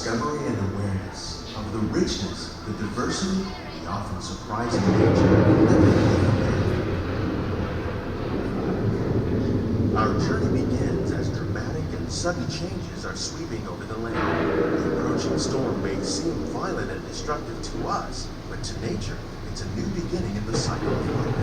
discovery and awareness of the richness, the diversity, the often surprising nature that we live in. Our journey begins as dramatic and sudden changes are sweeping over the land. The approaching storm may seem violent and destructive to us, but to nature, it's a new beginning in the cycle of life.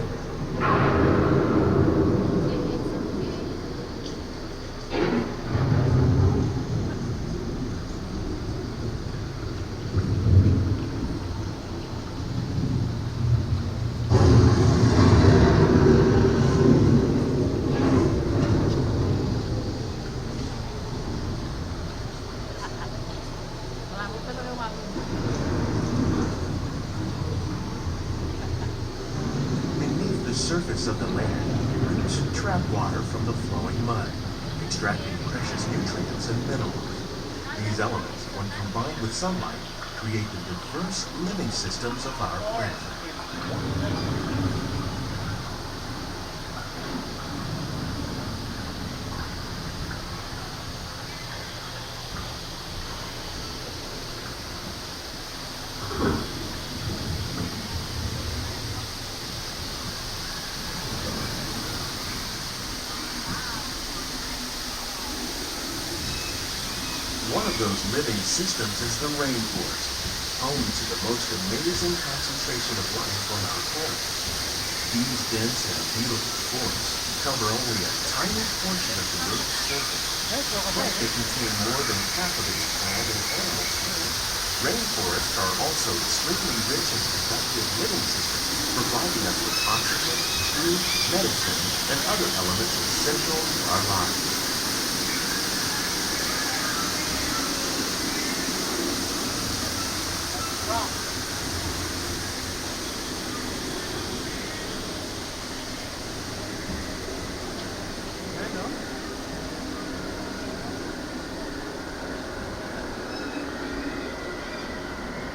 Beneath the surface of the land, roots trap water from the flowing mud, extracting precious nutrients and minerals. These elements, when combined with sunlight, create the diverse living systems of our planet. One of those living systems is the rainforest, home to the most amazing concentration of life on our planet. These dense and beautiful forests cover only a tiny portion of the Earth's surface, but they contain more than half of its plant and animal species. Rainforests are also extremely rich in productive living systems, providing us with oxygen, food, medicine, and other elements essential to our lives.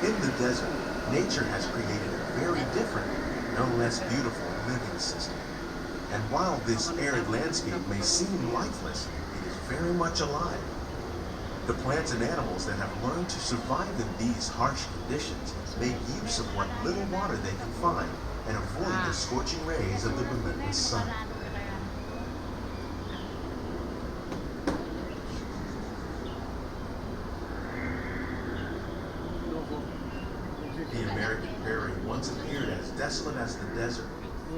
In the desert, nature has created a very different, no less beautiful living system. And while this arid landscape may seem lifeless, it is very much alive. The plants and animals that have learned to survive in these harsh conditions make use of what little water they can find and avoid the scorching rays of the relentless sun. The American prairie once appeared as desolate as the desert,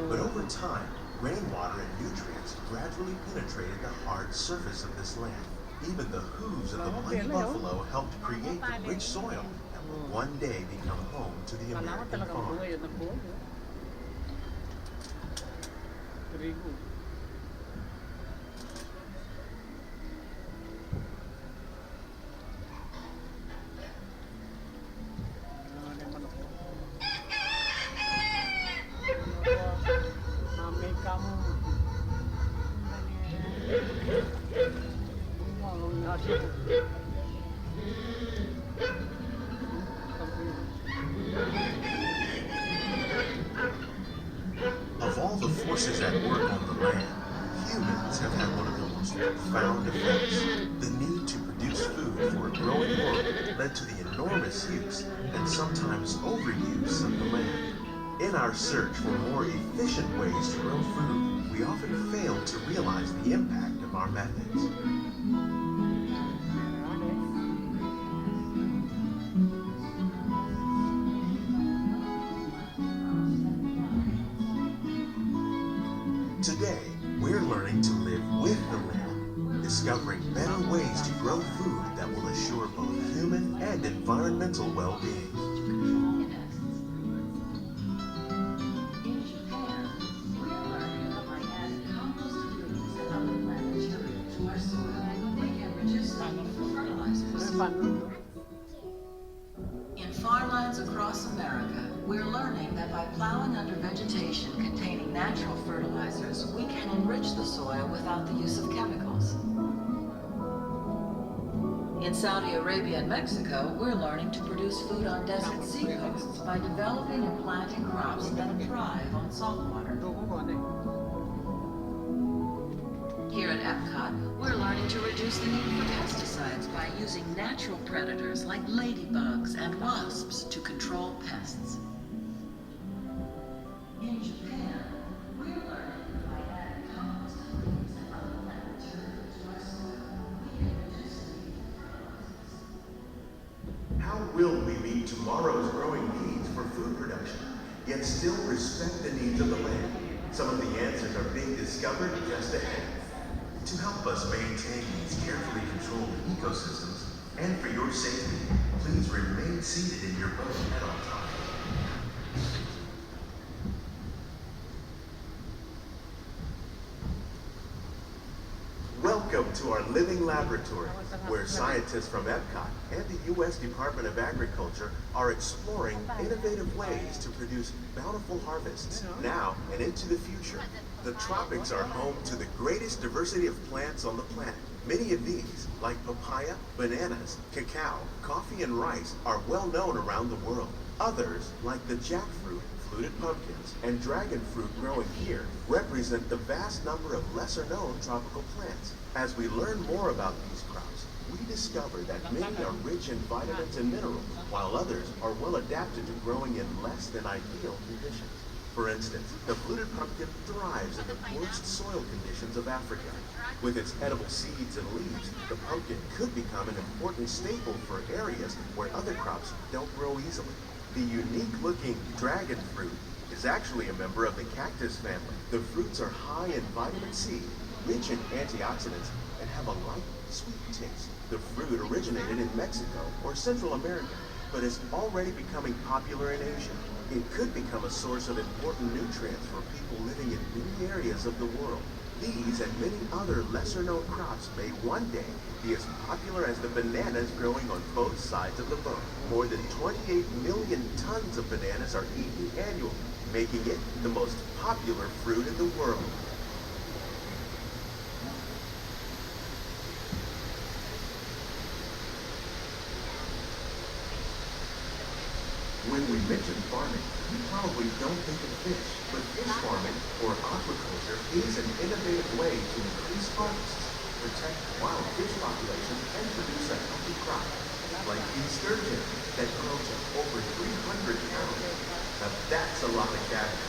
but over time, rainwater and nutrients gradually penetrated the hard surface of this land. Even the hooves of the mighty buffalo helped create the rich soil that will one day become home to the American farm. Of all the forces at work on the land, humans have had one of the most profound effects. The need to produce food for a growing world led to the enormous use and sometimes overuse of the land. In our search for more efficient ways to grow food, we often fail to realize the impact of our methods. Today, we're learning to live with the land, discovering better ways to grow food that will assure both human and environmental well-being. In Japan, we're learning by adding compost ingredients and other plant material to our soil, we can reduce the need for fertilizers. In farmlands across America, we're learning that by plowing under vegetation containing natural fertilizers, we can enrich the soil without the use of chemicals. In Saudi Arabia and Mexico, we're learning to produce food on desert seacoasts by developing and planting crops that thrive on salt water. Here at Epcot, we're learning to reduce the need for pesticides by using natural predators like ladybugs and wasps to control pests. In Japan, we're learning that by adding compost leaves and other plant material to our soil, we can reduce the need for fertilizers. How will we meet tomorrow's growing needs for food production, yet still respect the needs of the land? Some of the answers are being discovered just ahead. To help us maintain these carefully controlled ecosystems, and for your safety, please remain seated in your boat at all times. Welcome to our living laboratory, where scientists from Epcot and the U.S. Department of Agriculture are exploring innovative ways to produce bountiful harvests now and into the future. The tropics are home to the greatest diversity of plants on the planet. Many of these, like papaya, bananas, cacao, coffee, and rice, are well known around the world. Others, like the jackfruit, fluted pumpkins, and dragon fruit growing here, represent the vast number of lesser-known tropical plants. As we learn more about these crops, we discover that many are rich in vitamins and minerals, while others are well adapted to growing in less than ideal conditions. For instance, the fluted pumpkin thrives in the poorest soil conditions of Africa. With its edible seeds and leaves, the pumpkin could become an important staple for areas where other crops don't grow easily. The unique-looking dragon fruit is actually a member of the cactus family. The fruits are high in vitamin C, rich in antioxidants, and have a light, sweet taste. The fruit originated in Mexico or Central America, but is already becoming popular in Asia. It could become a source of important nutrients for people living in many areas of the world. These and many other lesser-known crops may one day be as popular as the bananas growing on both sides of the boat. More than 28 million tons of bananas are eaten annually, making it the most popular fruit in the world. When we mention farming, you probably don't think of fish, but fish farming, or aquaculture, is an innovative way to increase harvests, protect wild fish populations, and produce a healthy crop, like these sturgeon that grow to over 300 pounds. Now that's a lot of cabbage.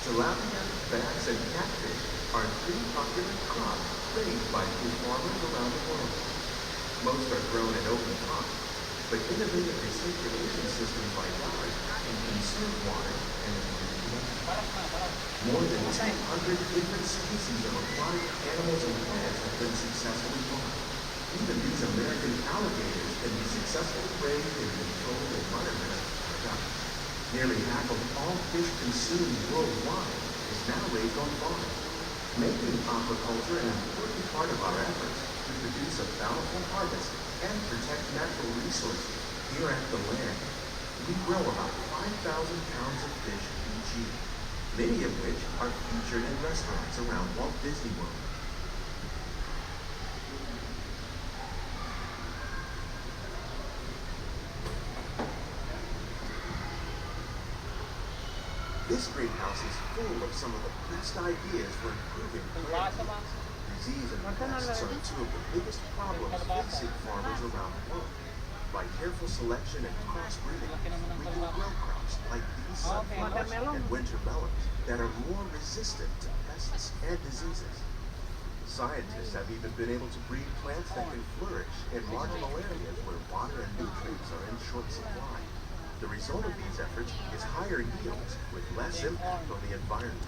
Tilapia, bass, and catfish are three popular crops raised by fish farmers around the world. Most are grown in open ponds, but innovative recirculation systems like ours can conserve water and improve production. More than 200 different species of aquatic animals and plants have been successfully farmed. Even these American alligators can be successfully raised in controlled environments. Nearly half of all fish consumed worldwide is now raised on farms, making aquaculture an important part of our efforts to produce a bountiful harvest and protect natural resources. Here at the land, we grow about 5,000 pounds of fish each year, many of which are featured in restaurants around Walt Disney World. This greenhouse is full of some of the best ideas for improving plant health. Disease and pests are two of the biggest problems facing farmers around the world. By careful selection and crossbreeding, we can grow crops like these sunflowers and winter melons that are more resistant to pests and diseases. Scientists have even been able to breed plants that can flourish in marginal areas where water and nutrients are in short supply. The result of these efforts is higher yields with less impact on the environment.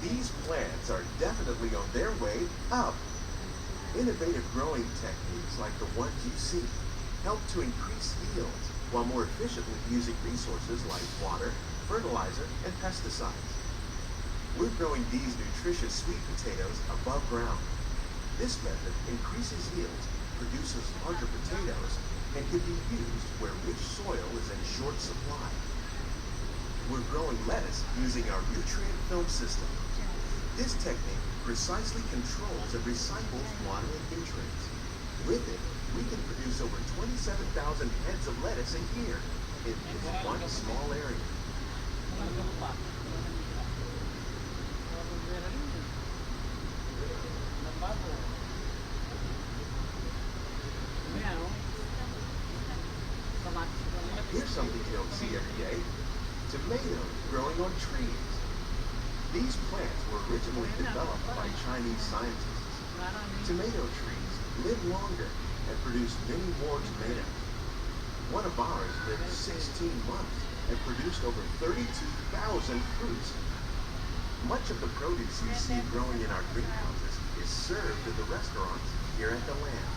These plants are definitely on their way up. Innovative growing techniques like the ones you see help to increase yields while more efficiently using resources like water, fertilizer, and pesticides. We're growing these nutritious sweet potatoes above ground. This method increases yields, produces larger potatoes, and can be used where rich soil is in short supply. we're growing lettuce using our nutrient film system. This technique precisely controls and recycles water and nutrients. With it, we can produce over 27,000 heads of lettuce a year in just one small area. Here's something you don't see every day. Tomatoes growing on trees. These plants were originally developed by Chinese scientists. Tomato trees live longer and produce many more tomatoes. One of ours lived 16 months and produced over 32,000 fruits. Much of the produce you see growing in our greenhouses is served in the restaurants here at the Land.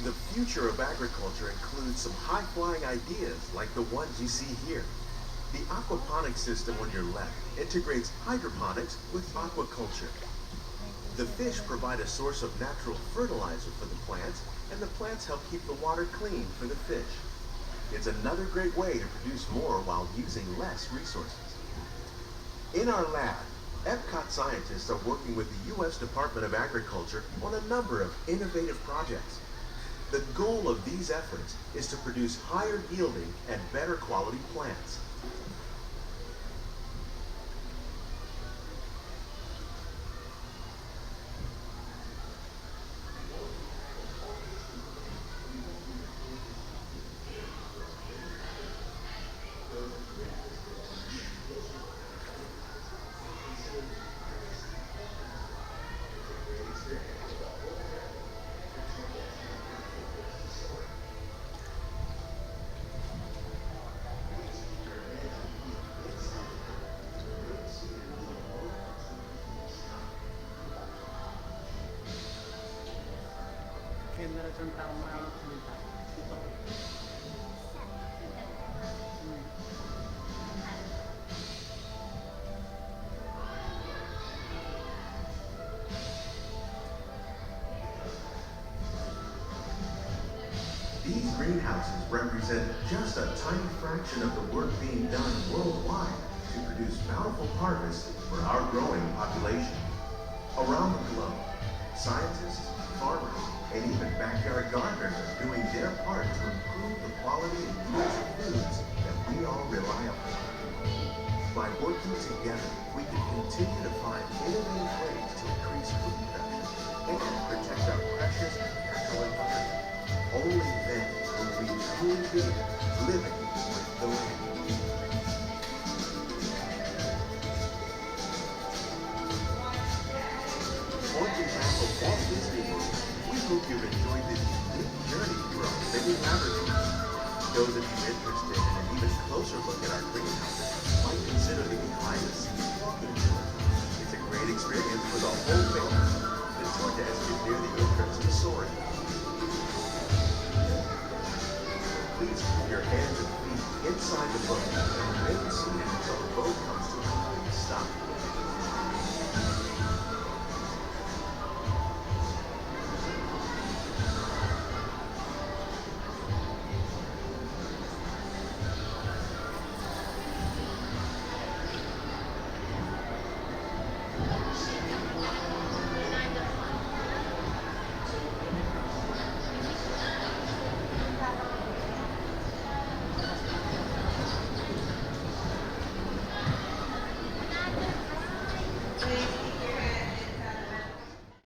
The future of agriculture includes some high-flying ideas like the ones you see here. The aquaponics system on your left integrates hydroponics with aquaculture. The fish provide a source of natural fertilizer for the plants, and the plants help keep the water clean for the fish. It's another great way to produce more while using less resources. In our lab, Epcot scientists are working with the U.S. Department of Agriculture on a number of innovative projects. The goal of these efforts is to produce higher yielding and better quality plants. These greenhouses represent just a tiny fraction of the work being done worldwide to produce bountiful harvests for our growing population. Around the globe, scientists, farmers, and even backyard gardeners are doing their part to improve the quality and yields of foods that we all rely upon. By working together, we can continue to find innovative ways to increase food production and protect our precious natural environment. Only then will we truly be living with the land. On behalf of Walt Disney World, we hope you've enjoyed this unique journey through our many laboratories. Those of you interested in an even closer look at our greenhouses might consider the behind-the-scenes walking tour. It's a great experience for the whole family. The tour desk is near the entrance to Soaring. Please keep your hands and feet inside the boat and remain seated until the boat comes